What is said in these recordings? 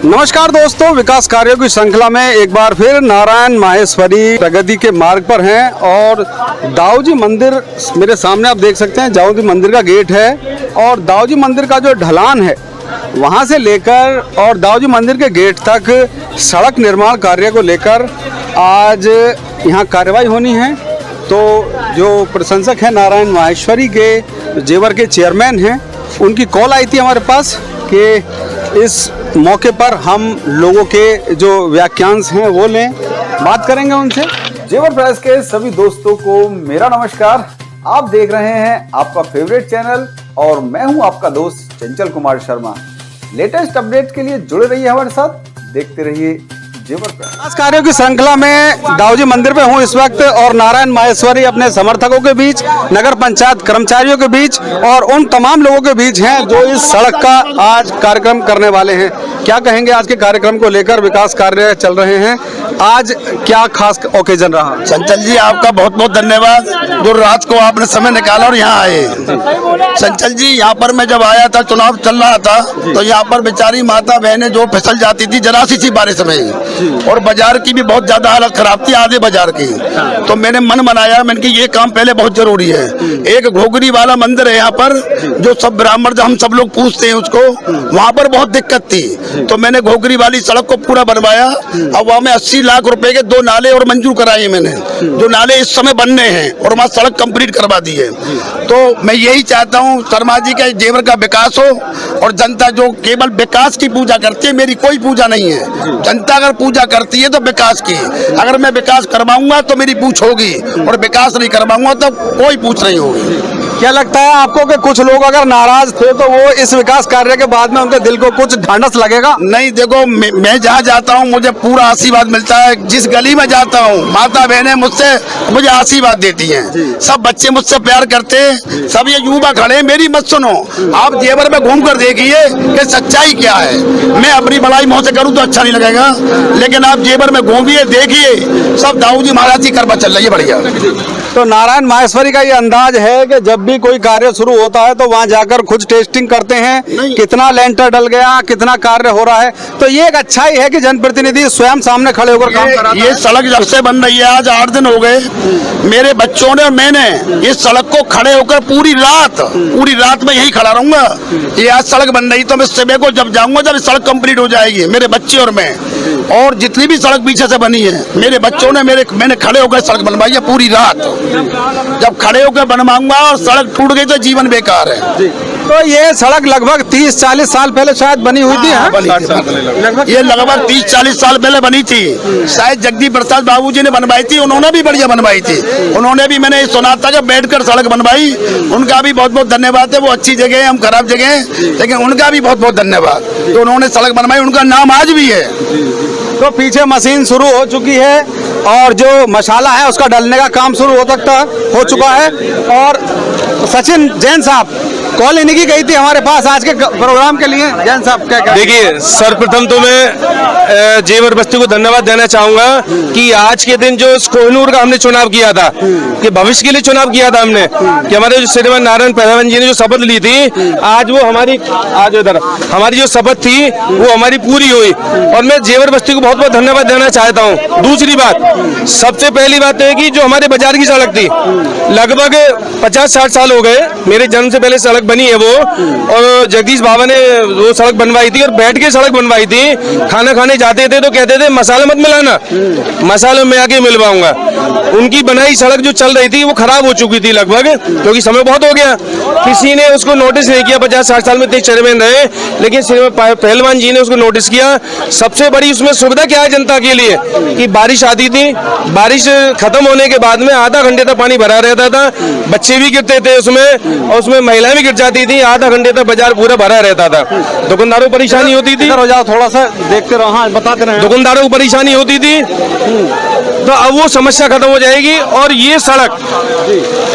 नमस्कार दोस्तों, विकास कार्यों की श्रृंखला में एक बार फिर नारायण माहेश्वरी प्रगति के मार्ग पर हैं और दाऊजी मंदिर मेरे सामने आप देख सकते हैं। दाऊजी मंदिर का गेट है और दाऊजी मंदिर का जो ढलान है वहां से लेकर और दाऊजी मंदिर के गेट तक सड़क निर्माण कार्य को लेकर आज यहाँ कार्रवाई होनी है। तो जो प्रशंसक हैं नारायण माहेश्वरी के जेवर के चेयरमैन हैं, उनकी कॉल आई थी हमारे पास कि इस मौके पर हम लोगों के जो वाक्यांश हैं वो लें, बात करेंगे उनसे। जेवर प्रेस के सभी दोस्तों को मेरा नमस्कार। आप देख रहे हैं आपका फेवरेट चैनल और मैं हूं आपका दोस्त चंचल कुमार शर्मा। लेटेस्ट अपडेट के लिए जुड़े रहिए हमारे साथ, देखते रहिए जेवर प्रेस। कार्यों की श्रृंखला में दाऊजी मंदिर पे हूँ इस वक्त और नारायण माहेश्वरी अपने समर्थकों के बीच, नगर पंचायत कर्मचारियों के बीच और उन तमाम लोगों के बीच हैं जो इस सड़क का आज कार्यक्रम करने वाले हैं। क्या कहेंगे आज के कार्यक्रम को लेकर? विकास कार्य चल रहे हैं, आज क्या खास ओकेजन रहा? चंचल जी, आपका बहुत बहुत धन्यवाद जो रात को आपने समय निकाला और यहाँ आए। चंचल जी, यहाँ पर मैं जब आया था, चुनाव चल रहा था, तो यहाँ पर बेचारी माता बहनें जो फिसल जाती थी जरा सी बारिश में, और बाजार की भी बहुत ज्यादा हालत खराब थी, आधे बाजार की। तो मैंने मन बनाया, मैंने कि ये काम पहले बहुत जरूरी है। एक घोगरी वाला मंदिर है यहाँ पर, जो सब ब्राह्मण जो हम सब लोग पूछते हैं उसको, वहाँ पर बहुत दिक्कत थी। तो मैंने घोगरी वाली सड़क को पूरा बनवाया। अब वहाँ में 80 लाख रुपए के 2 नाले और मंजूर कराए मैंने, जो नाले इस समय बनने हैं, और वहाँ सड़क कंप्लीट करवा दी है। तो मैं यही चाहता हूँ शर्मा जी का जेवर का विकास हो, और जनता जो केवल विकास की पूजा करती है, मेरी कोई पूजा नहीं है। जनता अगर पूजा करती है तो विकास की, अगर मैं विकास करवाऊंगा तो मेरी पूछ होगी, और विकास नहीं करवाऊंगा तो कोई पूछ नहीं होगी। क्या लगता है आपको कि कुछ लोग अगर नाराज थे तो वो इस विकास कार्य के बाद में उनके दिल को कुछ ढांढस लगेगा? नहीं, देखो मैं जहाँ जाता हूँ मुझे पूरा आशीर्वाद मिलता है। जिस गली में जाता हूँ माता बहनें मुझे आशीर्वाद देती हैं, सब बच्चे मुझसे प्यार करते हैं, सब ये युवा खड़े हैं। मेरी मत सुनो, आप जेवर में घूम कर देखिए कि सच्चाई क्या है। मैं अपनी बड़ाई मुँह से करूँ तो अच्छा नहीं लगेगा, लेकिन आप जेवर में घूमिए, देखिए, सब दाऊजी महाराज की कृपा चल रही है, बढ़िया। तो नारायण माहेश्वरी का ये अंदाज है कि जब भी कोई कार्य शुरू होता है तो वहां जाकर खुद टेस्टिंग करते हैं, कितना लेंटर डल गया, कितना कार्य हो रहा है। तो ये एक अच्छाई है कि जनप्रतिनिधि स्वयं सामने खड़े होकर काम कर रहा है। ये सड़क जब से बन रही है, आज 8 दिन हो गए, मेरे बच्चों ने और मैंने इस सड़क को खड़े होकर पूरी रात में यही खड़ा रहूंगा। ये आज सड़क बन रही, तो मैं सुबह को जब जाऊंगा, जब सड़क कंप्लीट हो जाएगी, मेरे बच्चे और मैं, और जितनी भी सड़क पीछे से बनी है, मेरे बच्चों ने मैंने खड़े होकर सड़क बनवाई है पूरी रात। जब खड़े होकर बनवाऊंगा और सड़क टूट गई तो जीवन बेकार है। तो ये सड़क लगभग 30-40 साल पहले शायद बनी हुई थी। ये लगभग 30-40 साल पहले बनी थी, शायद जगदीप प्रसाद बाबूजी ने बनवाई थी। उन्होंने भी बढ़िया बनवाई थी, उन्होंने भी, मैंने सुना था कि बैठकर सड़क बनवाई। उनका भी बहुत बहुत धन्यवाद है। वो अच्छी जगह है, हम खराब जगह हैं, लेकिन उनका भी बहुत बहुत धन्यवाद। तो उन्होंने सड़क बनवाई, उनका नाम आज भी है। तो पीछे मशीन शुरू हो चुकी है और जो मसाला है उसका डलने का काम शुरू हो चुका है। और सचिन जैन साहब, कॉल इन्हीं की गई थी हमारे पास आज के प्रोग्राम के लिए। जैन साहब क्या कहें? देखिए, सर्वप्रथम तो मैं जेवर बस्ती को धन्यवाद देना चाहूंगा कि आज के दिन जो कोहिनूर का हमने चुनाव किया था, कि भविष्य के लिए चुनाव किया था हमने, कि हमारे जो श्रीमान नारायण पहलवान जी ने जो शपथ ली थी, आज वो हमारी जो शपथ थी वो हमारी पूरी हुई, और मैं जेवर बस्ती को बहुत बहुत धन्यवाद देना चाहता हूँ। दूसरी बात, सबसे पहली बात है कि जो हमारे बाजार की सड़क थी, लगभग 50-60 साल हो गए, मेरे जन्म से पहले सड़क बनी है वो, और जगदीश बाबा ने वो सड़क बनवाई थी और बैठ के सड़क बनवाई थी। खाना खाने जाते थे तो कहते थे मसाला मत मिलाना, मसाले में आके मिलवाऊंगा। उनकी बनाई सड़क जो चल रही थी वो खराब हो चुकी थी लगभग, क्योंकि समय बहुत हो गया, किसी ने उसको नोटिस नहीं किया। 50-60 साल में इतने चेयरमैन रहे, लेकिन पहलवान जी ने उसको नोटिस किया। सबसे बड़ी उसमें सुविधा क्या है जनता के लिए कि बारिश आती थी, बारिश खत्म होने के बाद में आधा घंटे तक पानी भरा रहता था, बच्चे भी गिरते थे उसमें, और उसमें महिलाएं भी गिर जाती थी। आधा घंटे तक बाजार पूरा भरा रहता था, दुकानदारों को परेशानी होती थी। हो जाओ, थोड़ा सा देखते रहो। हाँ, बताते रहे। दुकानदारों को परेशानी होती थी, तो अब वो समस्या खत्म हो जाएगी। और ये सड़क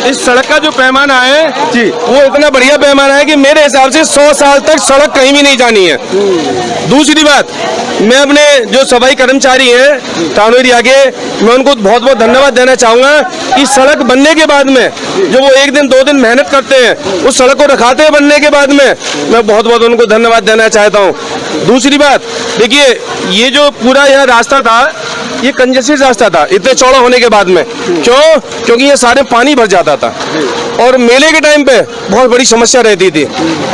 इस सड़क का जो पैमाना है जी। वो इतना बढ़िया पैमाना है कि मेरे हिसाब से 100 साल तक सड़क कहीं भी नहीं जानी है। दूसरी बात, मैं अपने जो सफाई कर्मचारी हैं थानों एरिया के, मैं उनको बहुत बहुत धन्यवाद देना चाहूँगा कि सड़क बनने के बाद में जो वो 1 दिन 2 दिन मेहनत करते हैं उस सड़क को रखाते हैं बनने के बाद में, मैं बहुत बहुत उनको धन्यवाद देना चाहता हूँ। दूसरी बात, देखिए ये जो पूरा यह रास्ता था ये कंजेस्टेड रास्ता था इतने चौड़ा होने के बाद में। क्यों? क्योंकि ये सारे पानी भर जाता था और मेले के टाइम पे बहुत बड़ी समस्या रहती थी।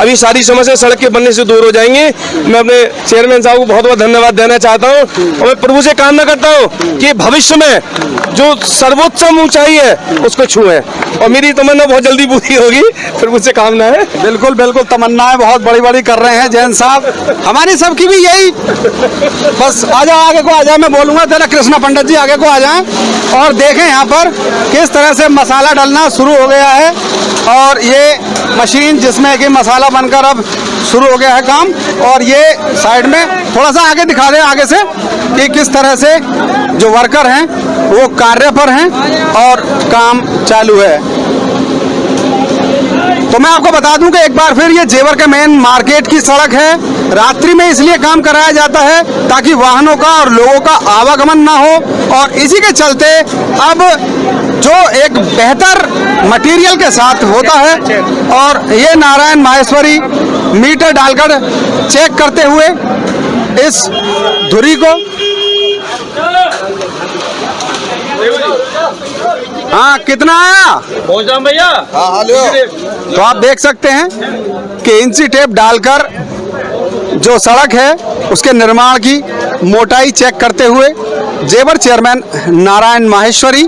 अभी सारी समस्या सड़क के बनने से दूर हो जाएंगी। मैं अपने चेयरमैन साहब को बहुत बहुत धन्यवाद देना चाहता हूँ और मैं प्रभु से कामना करता हूँ कि भविष्य में जो सर्वोच्चम ऊंचाई है उसको छुए और मेरी तमन्ना बहुत जल्दी पूरी होगी, प्रभु से कामना है। बिल्कुल बिल्कुल, तमन्नाएं बहुत बड़ी बड़ी कर रहे हैं जैन साहब, हमारी सबकी भी यही। बस आ जाओ, आगे को आ जाए, मैं बोलूंगा तेरा कृष्णा पंडित जी आगे को आ जाएं और देखें यहाँ पर किस तरह से मसाला डलना शुरू हो गया है। और ये मशीन जिसमें कि मसाला बनकर अब शुरू हो गया है काम, और ये साइड में थोड़ा सा आगे दिखा दें आगे से कि किस तरह से जो वर्कर हैं वो कार्य पर हैं और काम चालू है। तो मैं आपको बता दूं कि एक बार फिर ये जेवर के मेन मार्केट की सड़क है। रात्रि में इसलिए काम कराया जाता है ताकि वाहनों का और लोगों का आवागमन ना हो, और इसी के चलते अब जो एक बेहतर मटेरियल के साथ होता है। और ये नारायण माहेश्वरी मीटर डालकर चेक करते हुए इस धुरी को, हाँ कितना आया भैया? तो आप देख सकते हैं कि इंची टेप डालकर जो सड़क है उसके निर्माण की मोटाई चेक करते हुए जेवर चेयरमैन नारायण माहेश्वरी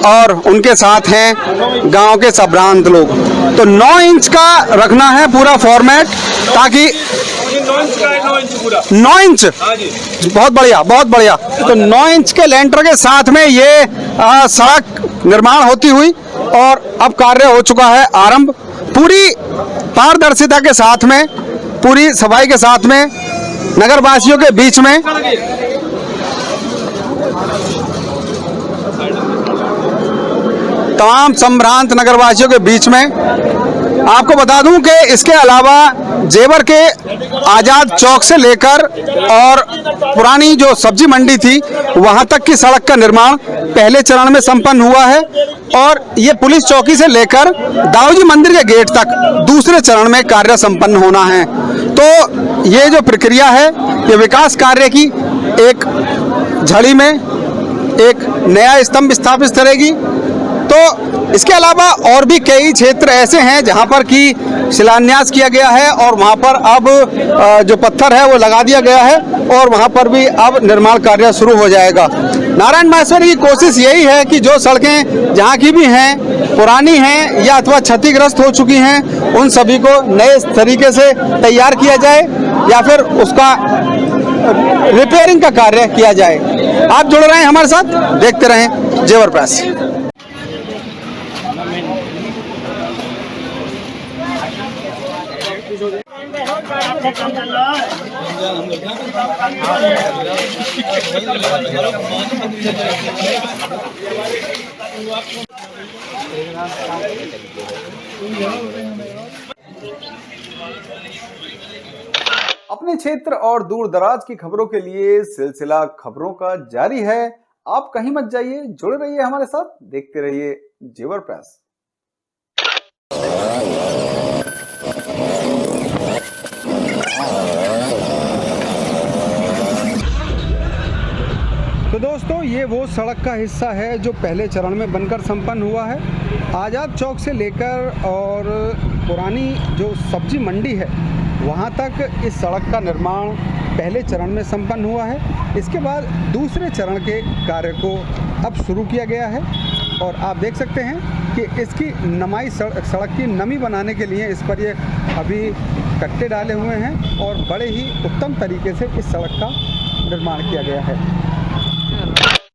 और उनके साथ हैं गांव के संभ्रांत लोग। तो 9 इंच का रखना है पूरा फॉर्मेट, ताकि 9 इंच, बहुत बढ़िया बहुत बढ़िया। तो 9 इंच के लेंटर के साथ में ये सड़क निर्माण होती हुई और अब कार्य हो चुका है आरंभ। पूरी पारदर्शिता के साथ में, पूरी सफाई के साथ में, नगरवासियों के बीच में तमाम संभ्रांत नगरवासियों के बीच में आपको बता दूं कि इसके अलावा जेवर के आज़ाद चौक से लेकर और पुरानी जो सब्जी मंडी थी वहां तक की सड़क का निर्माण पहले चरण में संपन्न हुआ है, और ये पुलिस चौकी से लेकर दाऊजी मंदिर के गेट तक दूसरे चरण में कार्य संपन्न होना है। तो ये जो प्रक्रिया है ये विकास कार्य की एक झड़ी में एक नया स्तंभ स्थापित करेगी। तो इसके अलावा और भी कई क्षेत्र ऐसे हैं जहां पर कि शिलान्यास किया गया है और वहां पर अब जो पत्थर है वो लगा दिया गया है और वहां पर भी अब निर्माण कार्य शुरू हो जाएगा। नारायण माहेश्वरी की कोशिश यही है कि जो सड़कें जहां की भी हैं, पुरानी हैं या अथवा क्षतिग्रस्त हो चुकी हैं, उन सभी को नए तरीके से तैयार किया जाए या फिर उसका रिपेयरिंग का कार्य किया जाए। आप जुड़ रहे हैं हमारे साथ, देखते रहें जेवर प्रेस। अपने क्षेत्र और दूर दराज की खबरों के लिए सिलसिला खबरों का जारी है। आप कहीं मत जाइए, जुड़े रहिए हमारे साथ, देखते रहिए जेवर प्रेस। तो दोस्तों ये वो सड़क का हिस्सा है जो पहले चरण में बनकर संपन्न हुआ है। आज़ाद चौक से लेकर और पुरानी जो सब्जी मंडी है वहाँ तक इस सड़क का निर्माण पहले चरण में संपन्न हुआ है। इसके बाद दूसरे चरण के कार्य को अब शुरू किया गया है और आप देख सकते हैं कि इसकी नमाई सड़क की नमी बनाने के लिए इस पर ये अभी कट्टे डाले हुए हैं और बड़े ही उत्तम तरीके से इस सड़क का निर्माण किया गया है।